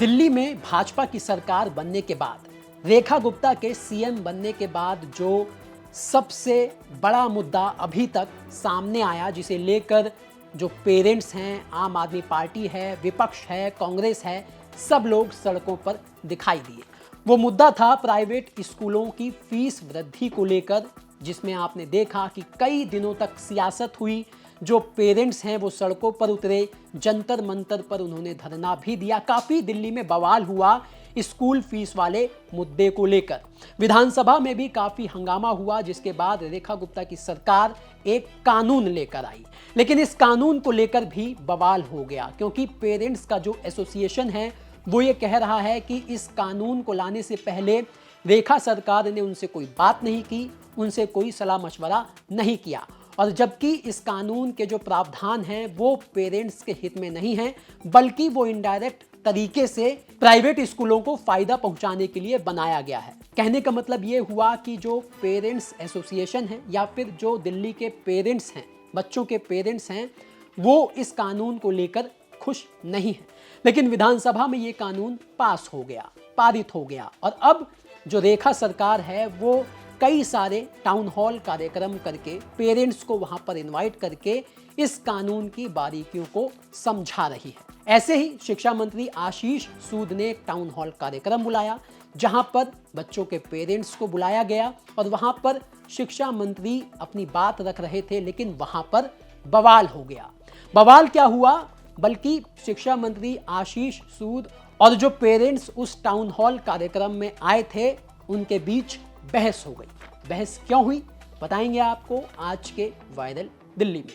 दिल्ली में भाजपा की सरकार बनने के बाद, रेखा गुप्ता के सीएम बनने के बाद जो सबसे बड़ा मुद्दा अभी तक सामने आया, जिसे लेकर जो पेरेंट्स हैं, आम आदमी पार्टी है, विपक्ष है, कांग्रेस है, सब लोग सड़कों पर दिखाई दिए। वो मुद्दा था प्राइवेट स्कूलों की फीस वृद्धि को लेकर, जिसमें आपने देखा कि कई दिनों तक सियासत हुई। जो पेरेंट्स हैं वो सड़कों पर उतरे, जंतर मंतर पर उन्होंने धरना भी दिया। काफी दिल्ली में बवाल हुआ स्कूल फीस वाले मुद्दे को लेकर। विधानसभा में भी काफी हंगामा हुआ, जिसके बाद रेखा गुप्ता की सरकार एक कानून लेकर आई। लेकिन इस कानून को लेकर भी बवाल हो गया, क्योंकि पेरेंट्स का जो एसोसिएशन है वो ये कह रहा है कि इस कानून को लाने से पहले रेखा सरकार ने उनसे कोई बात नहीं की, उनसे कोई सलाह मशवरा नहीं किया, और जबकि इस कानून के जो प्रावधान हैं वो पेरेंट्स के हित में नहीं हैं, बल्कि वो इनडायरेक्ट तरीके से प्राइवेट स्कूलों को फायदा पहुंचाने के लिए बनाया गया है। कहने का मतलब ये हुआ कि जो पेरेंट्स एसोसिएशन है या फिर जो दिल्ली के पेरेंट्स हैं, बच्चों के पेरेंट्स हैं, वो इस कानून को लेकर खुश नहीं है। लेकिन विधानसभा में ये कानून पास हो गया, पारित हो गया, और अब जो रेखा सरकार है वो कई सारे टाउन हॉल कार्यक्रम करके पेरेंट्स को वहां पर इनवाइट करके इस कानून की बारीकियों को समझा रही है। ऐसे ही शिक्षा मंत्री आशीष सूद ने एक टाउन हॉल कार्यक्रम बुलाया, जहां पर बच्चों के पेरेंट्स को बुलाया गया और वहां पर शिक्षा मंत्री अपनी बात रख रहे थे, लेकिन वहां पर बवाल हो गया। बवाल क्या हुआ, बल्कि शिक्षा मंत्री आशीष सूद और जो पेरेंट्स उस टाउन हॉल कार्यक्रम में आए थे उनके बीच बहस हो गई। बहस क्यों हुई बताएंगे आपको आज के वायरल दिल्ली में।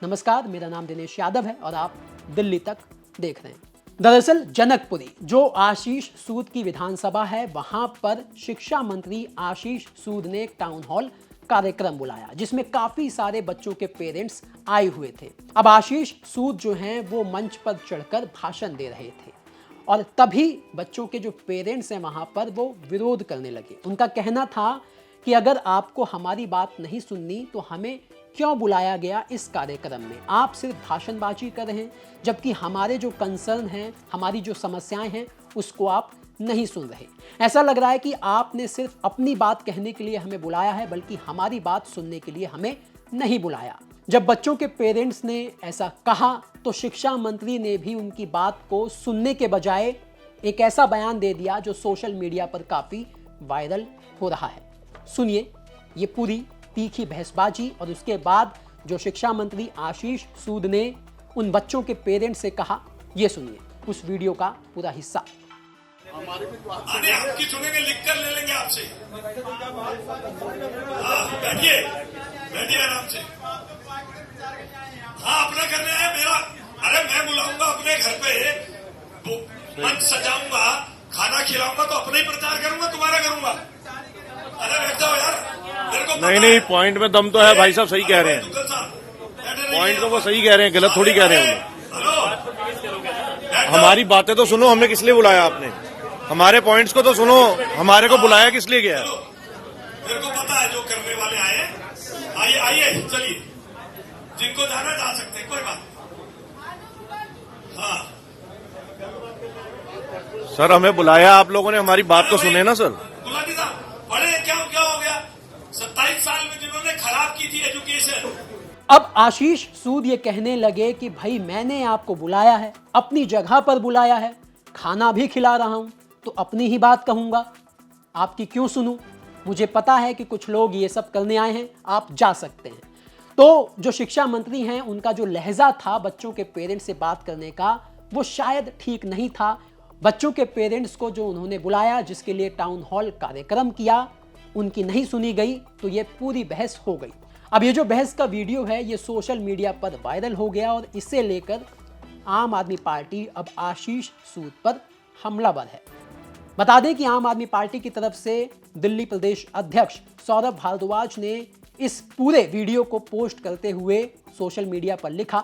नमस्कार, मेरा नाम दिनेश यादव है और आप दिल्ली तक देख रहे हैं। दरअसल जनकपुरी जो आशीष सूद की विधानसभा है, वहां पर शिक्षा मंत्री आशीष सूद ने एक टाउन हॉल कार्यक्रम बुलाया, जिसमें काफी सारे बच्चों के पेरेंट्स आए हुए थे। अब आशीष सूद जो हैं वो मंच पर चढ़कर भाषण दे रहे थे, और तभी बच्चों के जो पेरेंट्स हैं वहां पर वो विरोध करने लगे। उनका कहना था कि अगर आपको हमारी बात नहीं सुननी तो हमें क्यों बुलाया गया इस कार्यक्रम में, आप सिर्फ भाषणबाजी कर रहे हैं, जबकि हमारे जो कंसर्न हैं, हमारी जो समस्याएं हैं उसको आप नहीं सुन रहे। ऐसा लग रहा है कि आपने सिर्फ अपनी बात कहने के लिए हमें बुलाया है, बल्कि हमारी बात सुनने के लिए हमें नहीं बुलाया। जब बच्चों के पेरेंट्स ने ऐसा कहा तो शिक्षा मंत्री ने भी उनकी बात को सुनने के बजाय एक ऐसा बयान दे दिया जो सोशल मीडिया पर काफी वायरल हो रहा है। सुनिए ये पूरी तीखी बहसबाजी, और उसके बाद जो शिक्षा मंत्री आशीष सूद ने उन बच्चों के पेरेंट्स से कहा, ये सुनिए उस वीडियो का पूरा हिस्सा। अरे आपकी सुनेंगे, लिख कर ले लेंगे आपसे। बैठिए बैठिए आराम से। हाँ, अपना करना है मेरा। अरे मैं बुलाऊंगा अपने घर पे, मंच सजाऊंगा, खाना खिलाऊंगा तो अपने ही प्रचार करूंगा, तुम्हारा करूंगा। अरे बैठ जाओ यार, मेरे को नहीं, पॉइंट में दम तो है भाई साहब, सही कह रहे हैं। पॉइंट तो वो सही कह रहे हैं, गलत थोड़ी कह रहे हैं। हमारी बातें तो सुनो, हमें किस लिए बुलाया आपने? हमारे पॉइंट्स को तो सुनो, हमारे को बुलाया किस लिए गया? मेरे को पता है जो करने वाले आए। आइए आइए, चलिए, जिनको जाना जा सकते हैं, कोई बात नहीं। हाँ सर, हमें बुलाया आप लोगों ने, हमारी बात तो सुने ना सर। गुलाटी साहब, बड़े क्या हो गया? 27 साल में जिन्होंने खराब की थी एजुकेशन। अब आशीष सूद ये कहने लगे कि भाई मैंने आपको बुलाया है, अपनी जगह पर बुलाया है, खाना भी खिला रहा हूं, तो अपनी ही बात कहूंगा, आपकी क्यों सुनूं? मुझे पता है कि कुछ लोग ये सब करने आए हैं, आप जा सकते हैं। तो जो शिक्षा मंत्री हैं उनका जो लहजा था बच्चों के पेरेंट्स से बात करने का, वो शायद ठीक नहीं था। बच्चों के पेरेंट्स को जो उन्होंने बुलाया, जिसके लिए टाउन हॉल कार्यक्रम किया, उनकी नहीं सुनी गई, तो ये पूरी बहस हो गई। अब ये जो बहस का वीडियो है ये सोशल मीडिया पर वायरल हो गया, और इसे लेकर आम आदमी पार्टी अब आशीष सूद पर हमलावर है। बता दें कि आम आदमी पार्टी की तरफ से दिल्ली प्रदेश अध्यक्ष सौरभ भारद्वाज ने इस पूरे वीडियो को पोस्ट करते हुए सोशल मीडिया पर लिखा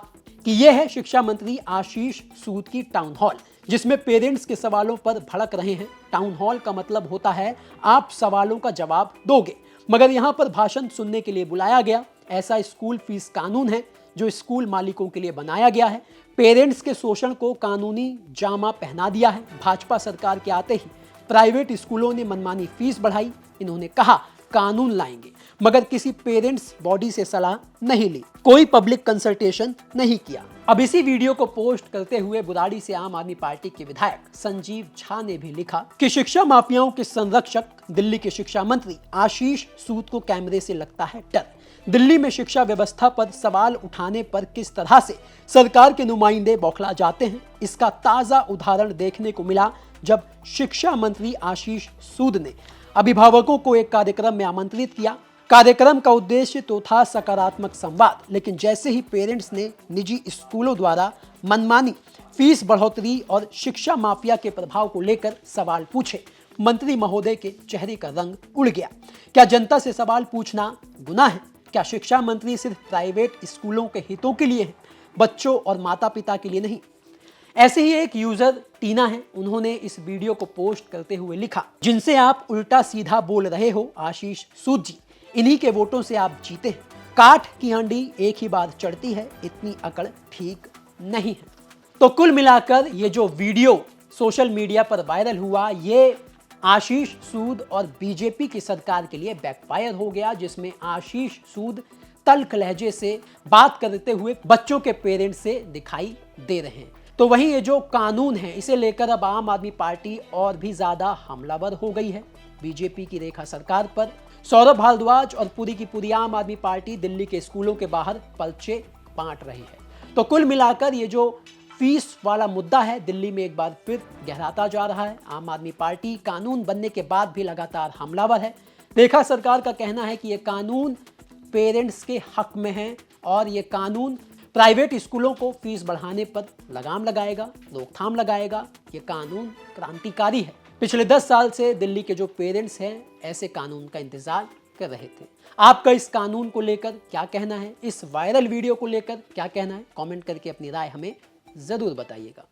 कि यह है शिक्षा मंत्री आशीष सूद की टाउन हॉल, जिसमें पेरेंट्स के सवालों पर भड़क रहे हैं। टाउन हॉल का मतलब होता है आप सवालों का जवाब दोगे, मगर यहां पर भाषण सुनने के लिए बुलाया गया। ऐसा स्कूल फीस कानून है जो स्कूल मालिकों के लिए बनाया गया है। पेरेंट्स के शोषण को कानूनी जामा पहना दिया है। भाजपा सरकार के आते ही प्राइवेट स्कूलों ने मनमानी फीस बढ़ाई। इन्होंने कहा कानून लाएंगे, मगर किसी पेरेंट्स बॉडी से सलाह नहीं ली, कोई पब्लिक कंसल्टेशन नहीं किया। अब इसी वीडियो को पोस्ट करते हुए बुराड़ी से आम आदमी पार्टी के विधायक संजीव झा ने भी लिखा कि शिक्षा माफियाओं के संरक्षक दिल्ली के शिक्षा मंत्री आशीष सूद को कैमरे से लगता है डर। दिल्ली में शिक्षा व्यवस्था पर सवाल उठाने पर किस तरह से सरकार के नुमाइंदे बौखला जाते हैं, इसका ताजा उदाहरण देखने को मिला जब शिक्षा मंत्री आशीष सूद ने अभिभावकों को एक कार्यक्रम में आमंत्रित किया। कार्यक्रम का उद्देश्य तो था सकारात्मक संवाद, लेकिन जैसे ही पेरेंट्स ने निजी स्कूलों द्वारा मनमानी फीस बढ़ोतरी और शिक्षा माफिया के प्रभाव को लेकर सवाल पूछे, मंत्री महोदय के चेहरे का रंग उड़ गया। क्या जनता से सवाल पूछना गुनाह है? क्या शिक्षा मंत्री सिर्फ प्राइवेट स्कूलों के हितों के लिए है, बच्चों और माता पिता के लिए नहीं? ऐसे ही एक यूजर टीना है, उन्होंने इस वीडियो को पोस्ट करते हुए लिखा, जिनसे आप उल्टा सीधा बोल रहे हो आशीष सूद जी, इन्हीं के वोटों से आप जीते हैं। काठ की हांडी एक ही बार चढ़ती है, इतनी अकड़ ठीक नहीं है। तो कुल मिलाकर ये जो वीडियो सोशल मीडिया पर वायरल हुआ, ये आशीष सूद और बीजेपी की सरकार के लिए बैकफायर हो गया, जिसमें आशीष सूद तल्ख लहजे से बात करते हुए बच्चों के पेरेंट्स से दिखाई दे रहे हैं। तो वहीं ये जो कानून है, इसे लेकर अब आम आदमी पार्टी और भी ज्यादा हमलावर हो गई है बीजेपी की रेखा सरकार पर। सौरभ भारद्वाज और पूरी की पूरी आम आदमी पार्टी दिल्ली के स्कूलों के बाहर पर्चे बांट रही है। तो कुल मिलाकर ये जो फीस वाला मुद्दा है, दिल्ली में एक बार फिर गहराता जा रहा है। आम आदमी पार्टी कानून बनने के बाद भी लगातार हमलावर है। रेखा सरकार का कहना है कि ये कानून पेरेंट्स के हक में है और ये कानून प्राइवेट स्कूलों को फीस बढ़ाने पर लगाम लगाएगा, रोकथाम लगाएगा। ये कानून क्रांतिकारी है। पिछले 10 साल से दिल्ली के जो पेरेंट्स हैं ऐसे कानून का इंतजार कर रहे थे। आपका इस कानून को लेकर क्या कहना है, इस वायरल वीडियो को लेकर क्या कहना है, कमेंट करके अपनी राय हमें जरूर बताइएगा।